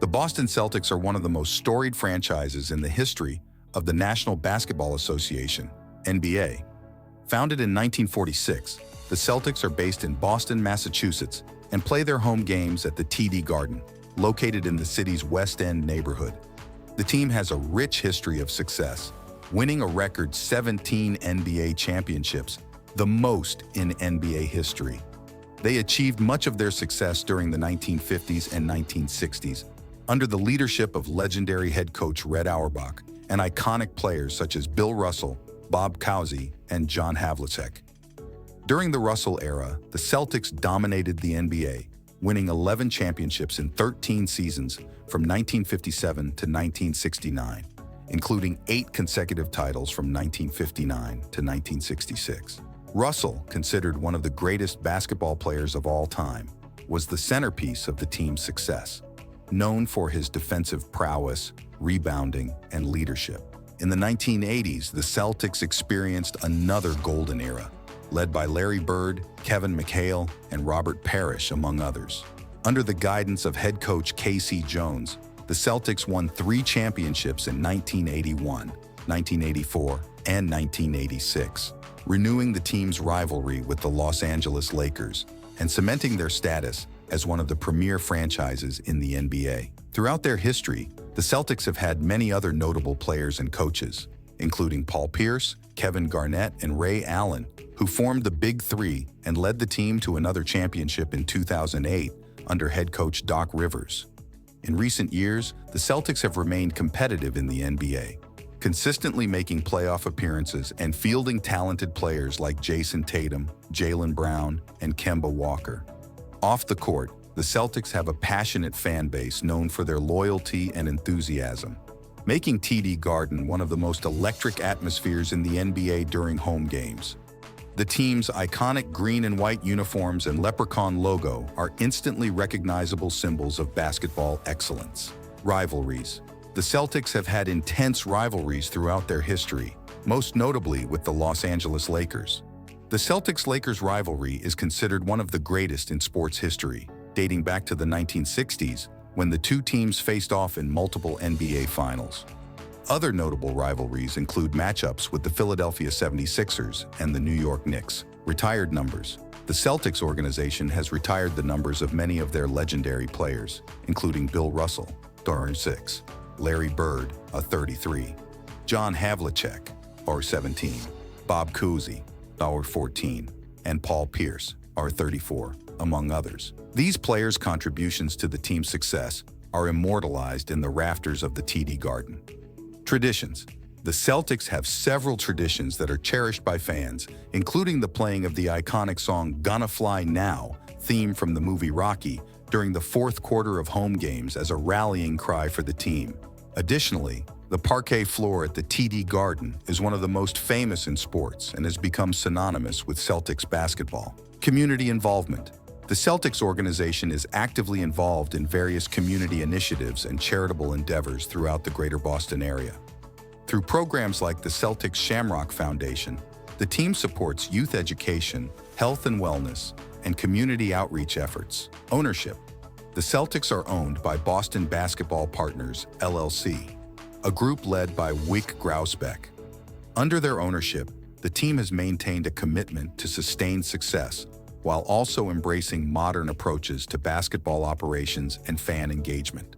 The Boston Celtics are one of the most storied franchises in the history of the National Basketball Association, NBA. Founded in 1946, the Celtics are based in Boston, Massachusetts, and play their home games at the TD Garden, located in the city's West End neighborhood. The team has a rich history of success, winning a record 17 NBA championships, the most in NBA history. They achieved much of their success during the 1950s and 1960s, under the leadership of legendary head coach Red Auerbach and iconic players such as Bill Russell, Bob Cousy, and John Havlicek. During the Russell era, the Celtics dominated the NBA, winning 11 championships in 13 seasons from 1957 to 1969, including 8 consecutive titles from 1959 to 1966. Russell, considered one of the greatest basketball players of all time, was the centerpiece of the team's success, known for his defensive prowess, rebounding, and leadership. In the 1980s, the Celtics experienced another golden era, led by Larry Bird, Kevin McHale, and Robert Parrish, among others. Under the guidance of head coach K.C. Jones, the Celtics won 3 championships in 1981, 1984, and 1986, renewing the team's rivalry with the Los Angeles Lakers and cementing their status as one of the premier franchises in the NBA. Throughout their history, the Celtics have had many other notable players and coaches, including Paul Pierce, Kevin Garnett, and Ray Allen, who formed the Big Three and led the team to another championship in 2008 under head coach Doc Rivers. In recent years, the Celtics have remained competitive in the NBA, consistently making playoff appearances and fielding talented players like Jason Tatum, Jaylen Brown, and Kemba Walker. Off the court, the Celtics have a passionate fan base known for their loyalty and enthusiasm, making TD Garden one of the most electric atmospheres in the NBA during home games. The team's iconic green and white uniforms and leprechaun logo are instantly recognizable symbols of basketball excellence. Rivalries. The Celtics have had intense rivalries throughout their history, most notably with the Los Angeles Lakers. The Celtics-Lakers rivalry is considered one of the greatest in sports history, dating back to the 1960s, when the two teams faced off in multiple NBA finals. Other notable rivalries include matchups with the Philadelphia 76ers and the New York Knicks. Retired numbers. The Celtics organization has retired the numbers of many of their legendary players, including Bill Russell, 6, Larry Bird, 33, John Havlicek, 17, Bob Cousy, 14, and Paul Pierce, 34, among others. These players' contributions to the team's success are immortalized in the rafters of the TD Garden. Traditions. The Celtics have several traditions that are cherished by fans, including the playing of the iconic song "Gonna Fly Now," theme from the movie Rocky, during the fourth quarter of home games as a rallying cry for the team. Additionally, the parquet floor at the TD Garden is one of the most famous in sports and has become synonymous with Celtics basketball. Community involvement. The Celtics organization is actively involved in various community initiatives and charitable endeavors throughout the greater Boston area. Through programs like the Celtics Shamrock Foundation, the team supports youth education, health and wellness, and community outreach efforts. Ownership. The Celtics are owned by Boston Basketball Partners, LLC, a group led by Wyc Grousbeck. Under their ownership, the team has maintained a commitment to sustained success while also embracing modern approaches to basketball operations and fan engagement.